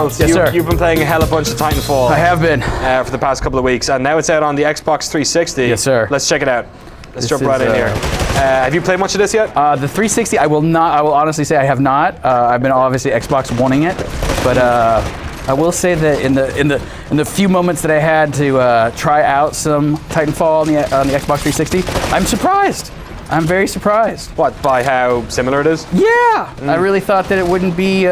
Yes, sir. You've been playing a hell of a bunch of Titanfall. I have been. For the past couple of weeks, and now it's out on the Xbox 360. Yes, sir. Let's check it out. Let's jump is, right in here. Have you played much of this yet? The 360, I will honestly say I have not. I've been obviously Xbox wanting it, but I will say that in the few moments that I had to try out some Titanfall on the Xbox 360, I'm surprised. I'm very surprised. What, by how similar it is? Yeah, I really thought that it wouldn't be,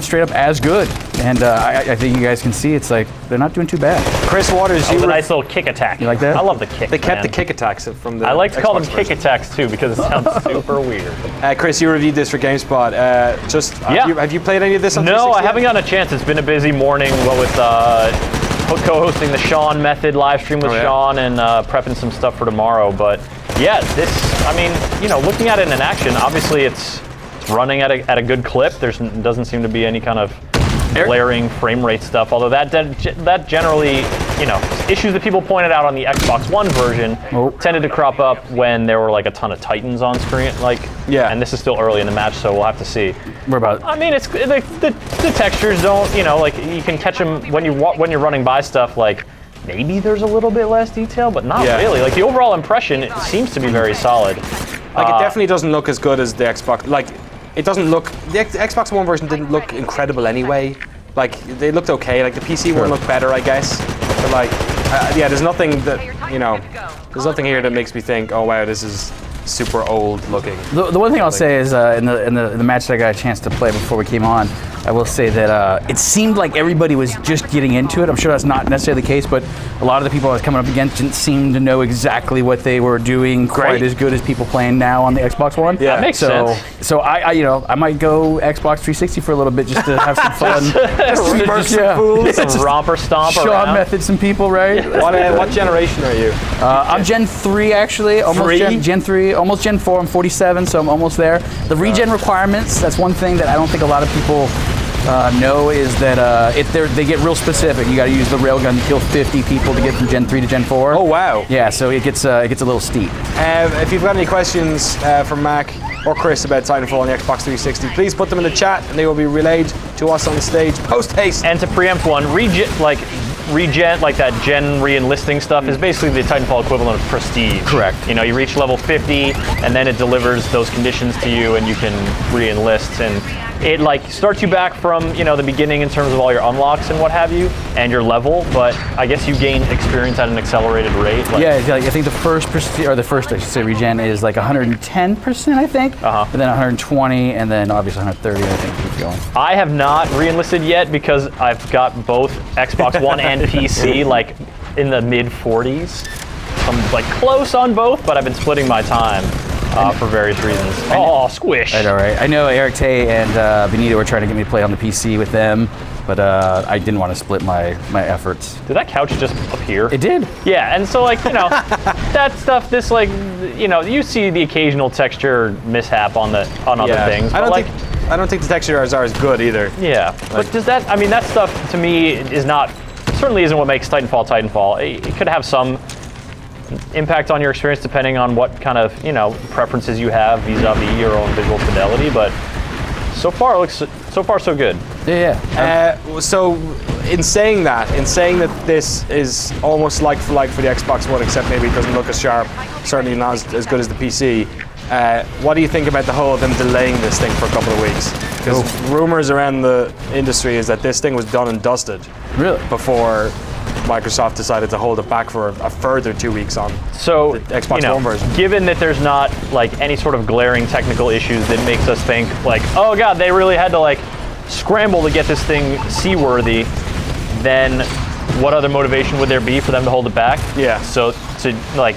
straight up as good. And I think you guys can see it's like they're not doing too bad. Chris Waters, a nice little kick attack. You like that? I love the kick. They kept the kick attacks from the. I like to call them Xbox kick version. attacks too because it sounds super weird. Chris, you reviewed this for GameSpot. Have you played any of this on No, 360 I haven't gotten a chance. It's been a busy morning. What with co-hosting the Sean Method live stream with Sean and prepping some stuff for tomorrow. But yeah, looking at it in action, obviously it's running at a good clip. Doesn't seem to be any kind of glaring frame rate stuff. Although that generally, issues that people pointed out on the Xbox One version tended to crop up when there were like a ton of Titans on screen. And this is still early in the match, so we'll have to see. We're about. I mean, it's the textures don't, you can catch them when you're running by stuff. Maybe there's a little bit less detail, but not really. The overall impression, it seems to be very solid. it definitely doesn't look as good as the Xbox. It doesn't look. The Xbox One version didn't look incredible anyway. They looked okay. The PC one looked better, I guess. But there's nothing that there's nothing here that makes me think, oh wow, this is super old looking. The one thing I'll say is in the match that I got a chance to play before we came on, I will say that it seemed like everybody was just getting into it. I'm sure that's not necessarily the case, but a lot of the people I was coming up against didn't seem to know exactly what they were doing quite as good as people playing now on the Xbox One. Yeah, that makes sense. So I might go Xbox 360 for a little bit just to have some fun. Some romper stomp Sean around. Method some people, right? What generation are you? I'm Gen 3 actually, almost Gen 3, almost Gen 4. I'm 47, so I'm almost there. The regen requirements, that's one thing that I don't think a lot of people know, is that they get real specific. You got to use the railgun to kill 50 people to get from Gen 3 to Gen 4. Oh wow! Yeah, so it gets a little steep. If you've got any questions from Mac or Chris about Titanfall on the Xbox 360, please put them in the chat, and they will be relayed to us on the stage post haste. And to preempt one, regen, that gen re-enlisting stuff is basically the Titanfall equivalent of Prestige. Correct. You reach level 50, and then it delivers those conditions to you, and you can re-enlist. And it starts you back from the beginning in terms of all your unlocks and what have you, and your level. But I guess you gain experience at an accelerated rate. I think the first Prestige, or the first I should say regen is 110%, I think. And then 120, and then obviously 130. I think keeps going. I have not re-enlisted yet because I've got both Xbox One and PC in the mid 40s. I'm close on both, but I've been splitting my time for various reasons. Oh, squish! I know, right? I know Eric Tay and Benito were trying to get me to play on the PC with them, but I didn't want to split my efforts. Did that couch just appear? It did. Yeah, and so that stuff. This you see the occasional texture mishap on other things. I don't think the textures are as good either. Yeah, but does that? I mean, that stuff to me certainly isn't what makes Titanfall Titanfall. It could have some impact on your experience depending on what kind of preferences you have vis-a-vis your own visual fidelity. But so far so good. Yeah. So in saying that this is almost like for the Xbox One, except maybe it doesn't look as sharp, certainly not as good as the PC. What do you think about the whole of them delaying this thing for a couple of weeks? Because rumors around the industry is that this thing was done and dusted. Really? Before Microsoft decided to hold it back for a further 2 weeks on the Xbox One version. Given that there's not any sort of glaring technical issues that makes us think oh god, they really had to scramble to get this thing seaworthy, then what other motivation would there be for them to hold it back? Yeah. So to have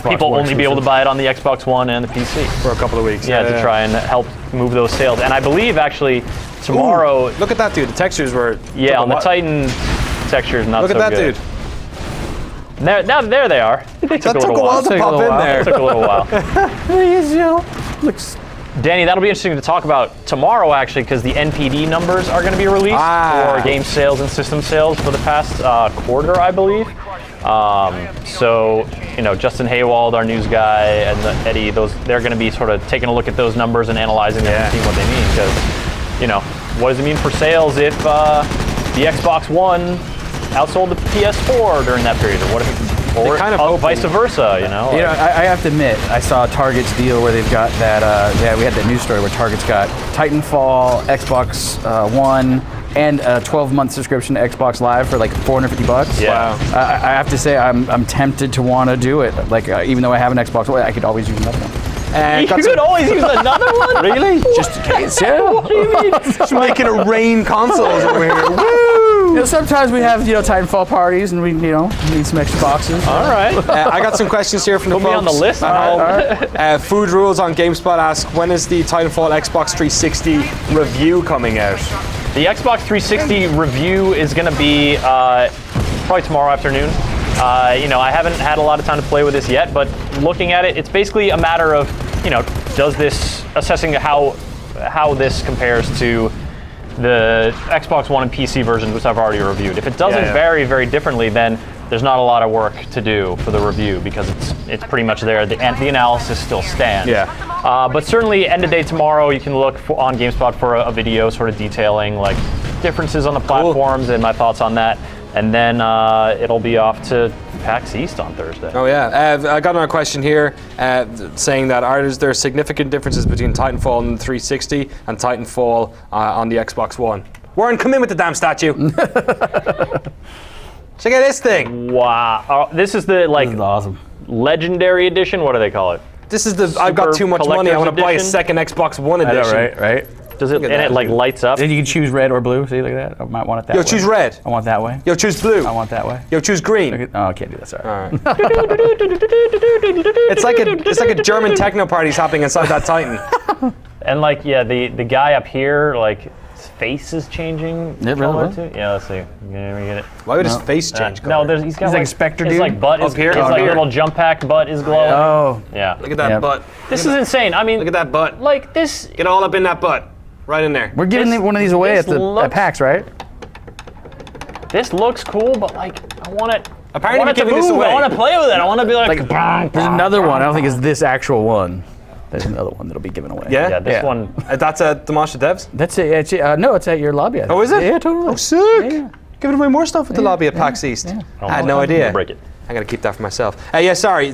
Xbox people One only be able to buy it on the Xbox One and the PC For a couple of weeks. to try and help move those sales. And I believe actually tomorrow. Look at that, dude. The textures were. On the Titan texture is not so good. Look at that, dude. There they are. They took a little while to pop in there. It took a little while. Looks. Danny, that'll be interesting to talk about tomorrow, actually, because the NPD numbers are going to be released for game sales and system sales for the past quarter, I believe. So, Justin Haywald, our news guy, and Eddie, they're going to be sort of taking a look at those numbers and analyzing them and seeing what they mean. Because, what does it mean for sales if the Xbox One outsold the PS4 during that period, or what if, or kind of vice versa, you know? You know, I have to admit, I saw Target's deal where they've got that. We had that news story where Target's got Titanfall, Xbox One, and a 12-month subscription to Xbox Live for like $450. Yeah. Wow. I have to say, I'm tempted to want to do it. Like, even though I have an Xbox One, I could always use another one. You could always use another one? Really? Just in case, yeah. What do you mean? Just making it rain consoles over here. Woo! You know, sometimes we have, Titanfall parties and we, need some extra boxes. All right. I got some questions here from the Put me folks. on the list. All right. Food Rules on GameSpot ask, when is the Titanfall Xbox 360 review coming out? The Xbox 360 review is going to be probably tomorrow afternoon. I haven't had a lot of time to play with this yet, but looking at it, it's basically a matter of, assessing how this compares to the Xbox One and PC versions, which I've already reviewed. If it doesn't vary very differently, then there's not a lot of work to do for the review because it's pretty much there. The analysis still stands. Yeah. But certainly, end of day tomorrow, you can look on GameSpot for a video sort of detailing like differences on the platforms and my thoughts on that. And then it'll be off to PAX East on Thursday. Oh yeah, I got another question here saying that is there significant differences between Titanfall on the 360 and Titanfall on the Xbox One? Warren, come in with the damn statue. Check out this thing. Wow, this is the This is awesome. Legendary Edition. What do they call it? This is the I've got too much money. I want to buy a Edition? second Xbox One edition. Right. Does it? at And that, it like dude. lights up. Then you can choose red or blue. See, look at that. I might want it that way. Yo, choose red. I want that way. Yo, choose blue. I want that way. Yo, choose green. Oh, I can't do that. Sorry. All right. It's like a German techno party's happening inside that Titan. And like, yeah, the guy up here, like, his face is changing. Yeah, color really? too. Yeah, let's see. Can we get it? Why would his face change color? No, he's got He's like a Spectre his dude? like butt is Up here? his Up like here? little jump pack butt is glowing. Oh. Yeah. Look at that Yeah. butt. This is insane. I mean, Look at that butt. like this. Get all up in that butt. Right in there. We're giving This- one of these away this at PAX, right? This looks cool, but like, I want it. Apparently I want it to we're giving this move. away. I want to play with it. I want to be like. There's another one. I don't think it's this actual one. There's another one that'll be given away. Yeah? Yeah, this Yeah. one. That's at Demonstrative Devs? That's it. No, it's at your lobby. I think. Oh, is it? Yeah, totally. Oh, sick. Yeah. Giving away more stuff at the lobby at PAX East. I had no idea. Break it. I'm going to keep that for myself. Yeah, sorry.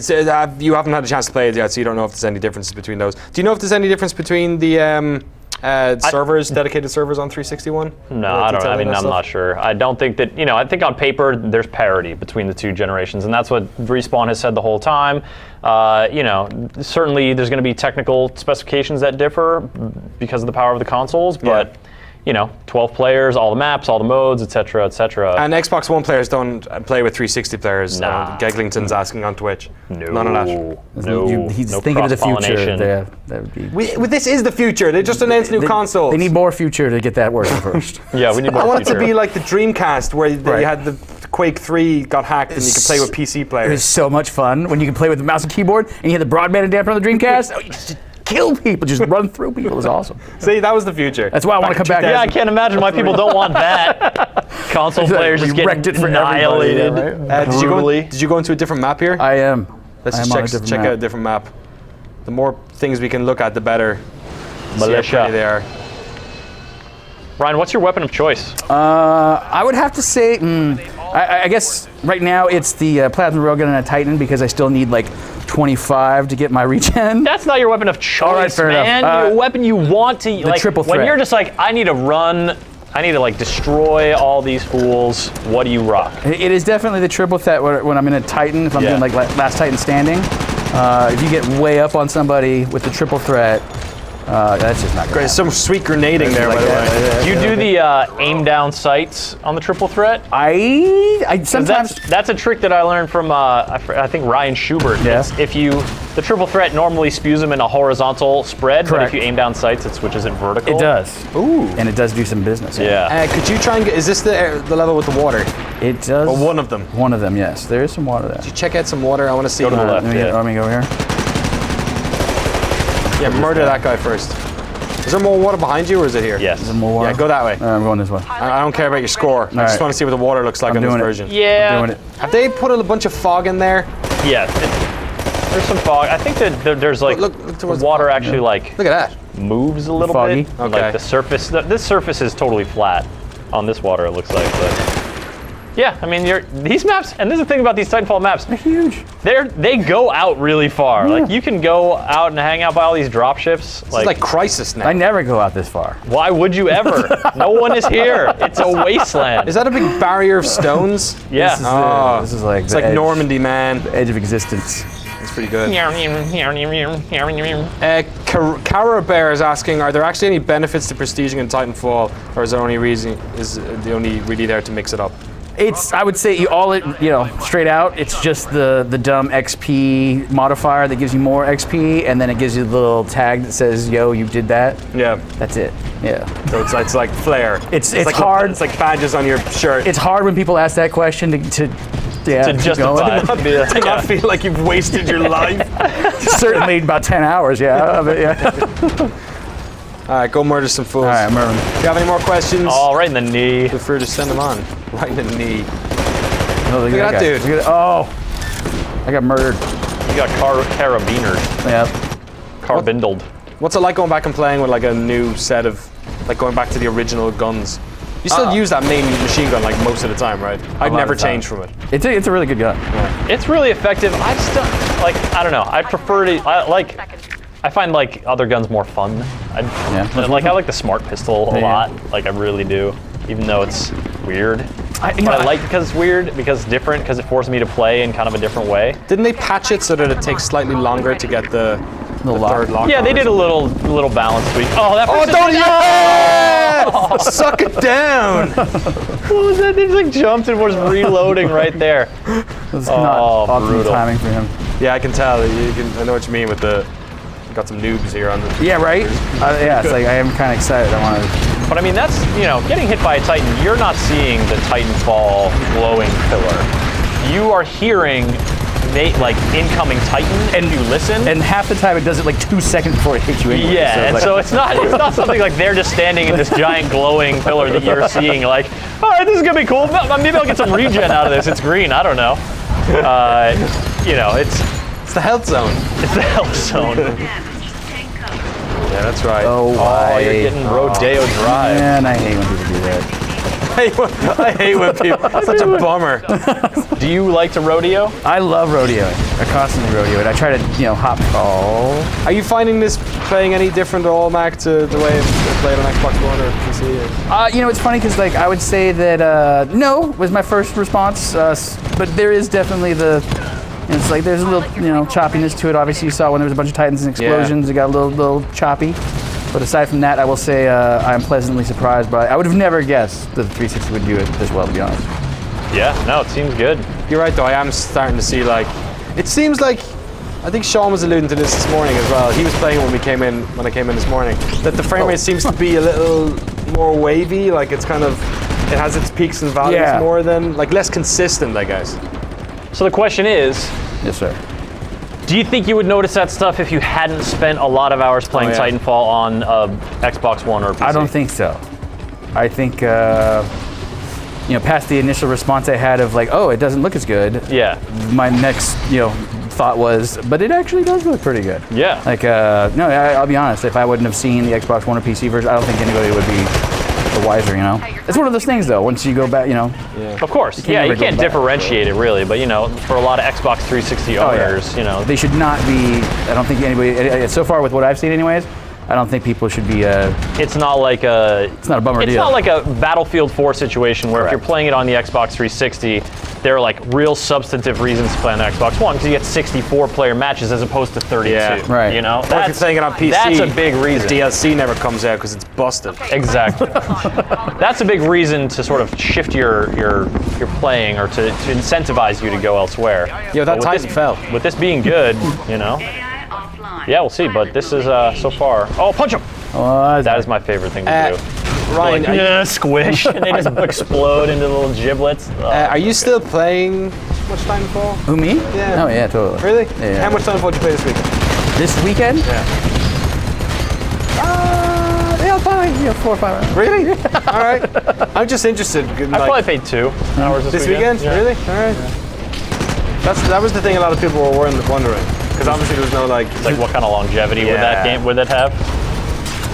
You haven't had a chance to play it yet, so you don't know if there's any differences between those. Do you know if there's any difference between the servers, dedicated servers on 361? No, I don't. I mean, I'm not sure. I don't think that. I think on paper there's parity between the two generations, and that's what Respawn has said the whole time. Certainly there's going to be technical specifications that differ because of the power of the consoles, but. 12 players, all the maps, all the modes, etc., etc. And Xbox One players don't play with 360 players. Nah. Geglington's asking on Twitch. No, None of that. no, He's no thinking of the future. cross-pollination. Yeah, that would be. This is the future. They just announced new consoles. They need more future to get that working first. Yeah, we need more I want it to future. be like the Dreamcast, where Right. you had the Quake 3 got hacked and you could play with PC It was players. so much fun when you could play with the mouse and keyboard and you had the broadband adapter on the Dreamcast. Oh, you just kill people, just run through people. It was awesome. See, that was the future. That's why I want to come back. Yeah, I can't imagine why people don't want that. Console players just We wrecked getting it for everybody, annihilated. yeah, right? Did you go into a different map here? I am. Let's I am just on a different check map. out a different map. The more things we can look at, the better. See how Militia. pretty they are. Ryan, what's your weapon of choice? I would have to say, I guess right now it's the plasma railgun and a Titan because I still need like 25 to get my regen. That's not your weapon of choice, All right, fair man. enough. Your weapon you want to like triple when threat. you're just like, I need to run, I need to like destroy all these fools. What do you rock? It is definitely the triple threat when I'm in a Titan, if I'm Yeah. doing like last Titan standing. If you get way up on somebody with the triple threat, that's just not Great, great. some sweet grenading there, by the way. Do you do the aim down sights on the triple threat? I 'Cause sometimes that's a trick that I learned from I think Ryan Schubert. Yeah. It's if the triple threat normally spews them in a horizontal spread, but Correct. if you aim down sights, it switches it vertical. it does. Ooh. And it does do some business. Yeah. Could you try and get, is this the level with the water? It does. Or one of them? One of them, yes. There is some water there. Check out some water, I want to see. Go to the left. Let me go here. Yeah, murder that guy first. Is there more water behind you or is it here? Yes. Is there more water? Yeah, go that way. I'm going this way. I don't care about your score. I just right. want to see what the water looks like I'm on this doing it. version. Yeah. Doing it. Have they put a bunch of fog in there? Yeah. There's some fog. I think that there's like Look the towards the water fog, actually like Look at that. moves a little Foggy. bit. Okay. Like the surface. This surface is totally flat on this water. It looks like, but yeah. I mean, these maps, and this is the thing about these Titanfall maps. They're huge. They go out really far. Like you can go out and hang out by all these drop ships. It's like Crisis now. I never go out this far. Why would you ever? No one is here. It's a wasteland. Is that a big barrier of stones? Yeah. This is like It's the like edge, Normandy, man. edge of existence. It's pretty good. Yeah, Cara Bear is asking, are there actually any benefits to prestiging in Titanfall, or is there only the only really there to mix it up? It's, I would say, straight out, it's just the dumb XP modifier that gives you more XP, and then it gives you the little tag that says, yo, you did that. Yeah. That's it. Yeah. So it's like flair. It's like hard. It's like badges on your shirt. It's hard when people ask that question to keep justify. going. to not feel like you've wasted your life. Certainly about 10 hours, yeah. Of it, yeah. All right, go murder some fools. All right, I'm Do you have any more questions? all right in the knee. Feel free to send them on. Right in the knee. Look at that dude. I got murdered. You got carabiners. Yeah. Carbindled. What's it like going back and playing with like a new set of, like going back to the original guns? You still use that main machine gun like most of the time, right? I'd lot never of the time. change from it. It's a really good gun. It's really effective. I just don't, like, I don't know. I prefer to, I find like other guns more fun. I like the smart pistol a lot. Like I really do, even though it's weird. I like it because it's weird, because it's different, because it forces me to play in kind of a different way. Didn't they patch it so that it takes slightly longer to get the third lock? Yeah, they did a little balance tweak. Oh, that. Oh, don't yeah! Suck it down! What was that? They just like jumped and was reloading right there. It's not optimal brutal. timing for him. Yeah, I can tell. I know what you mean with the. Got some noobs here on the. Yeah, right? It's like I am kind of excited. I want to. But I mean, that's, getting hit by a Titan, you're not seeing the Titanfall glowing pillar. You are hearing like incoming Titan, and you listen. And half the time it does it like 2 seconds before it hits you anyway. Yeah, so it's not something like they're just standing in this giant glowing pillar that you're seeing like, all right, this is gonna be cool. Maybe I'll get some regen out of this. It's green. I don't know. It's the health zone. It's the health zone. Yeah, that's right. Oh, You're getting Rodeo Drive. Man, I hate when people do that. I hate when people. Such a bummer. Do you like to rodeo? I love rodeoing. I constantly rodeo it. I try to, hop. Oh. Are you finding this playing any different at all, Mac, to the way it's played on Xbox One or PC? It's funny because like I would say that no was my first response, but there is definitely it's like there's a little choppiness to it. Obviously, you saw when there was a bunch of Titans and explosions, it got a little choppy. But aside from that, I will say I'm pleasantly surprised by. I would have never guessed that the 360 would do it this well, to be honest. Yeah, no, it seems good. You're right, though. I am starting to see it seems like. I think Sean was alluding to this morning as well. He was playing when I came in this morning. That the frame rate seems to be a little more wavy. Like it has its peaks and valleys more than less consistent, I guess. So the question is, Yes, sir. do you think you would notice that stuff if you hadn't spent a lot of hours playing Titanfall on Xbox One or PC? I don't think so. I think past the initial response I had of like, oh, it doesn't look as good. Yeah. My next thought was, but it actually does look pretty good. Yeah. Like I'll be honest. If I wouldn't have seen the Xbox One or PC version, I don't think anybody would be the wiser. It's one of those things though. Once you go back, Of course. You can't differentiate it really, but for a lot of Xbox 360 owners, they should not be. I don't think anybody. So far with what I've seen, anyways, I don't think people should be. It's not like a. It's not a bummer deal. It's not like a Battlefield 4 situation where Correct. if you're playing it on the Xbox 360, there are like real substantive reasons to play on the Xbox One because you get 64 player matches as opposed to 32. Yeah. Right. Or if you're playing it on PC, that's a big reason. The DLC never comes out because it's busted. Exactly. That's a big reason to sort of shift your playing or to incentivize you to go elsewhere. Yeah, that Titan fell. With this being good, Yeah, we'll see. But this is so far. Oh, punch him! That is my favorite thing to do. Ryan, squish, and they just explode into little giblets. are you still playing much Titanfall? Who, me? Yeah. Oh yeah, totally. Really? Yeah. How much Titanfall did you play this weekend? This weekend? Yeah. Yeah, fine. 4 or 5 hours. Really? All right. I'm just interested. I probably played 2 hours this weekend. Yeah. Really? All right. That was the thing a lot of people were wondering. Because obviously there's no like. Like what kind of longevity would that game would that have?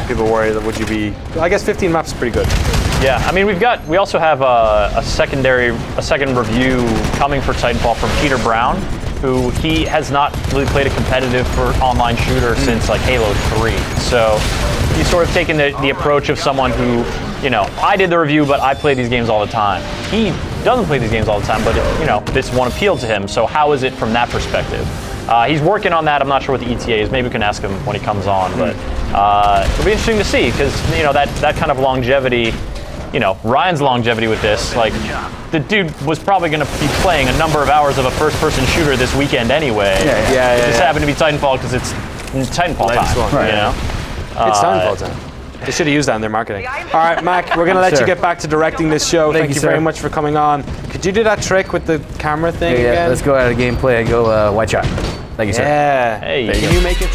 People worry that would you be? I guess 15 maps is pretty good. Yeah, I mean we also have a second review coming for Titanfall from Peter Brown, who he has not really played a competitive for online shooter since like Halo 3. So he's sort of taken the approach of someone who, you know, I did the review, but I play these games all the time. He doesn't play these games all the time, but you know, this one appealed to him. So how is it from that perspective? He's working on that. I'm not sure what the ETA is. Maybe we can ask him when he comes on. But it'll be interesting to see because you know that kind of longevity. You know, Ryan's longevity with this, like, the dude was probably going to be playing a number of hours of a first-person shooter this weekend anyway. It just happened to be Titanfall because it's Titanfall time, right. you know? It's Titanfall time. They should have used that in their marketing. All right, Mac, we're going to let you get back to directing this show. Thank you very much for coming on. Could you do that trick with the camera thing again? Let's go out of gameplay and go white shot. Thank you, sir. Yeah. Hey. Can you make it?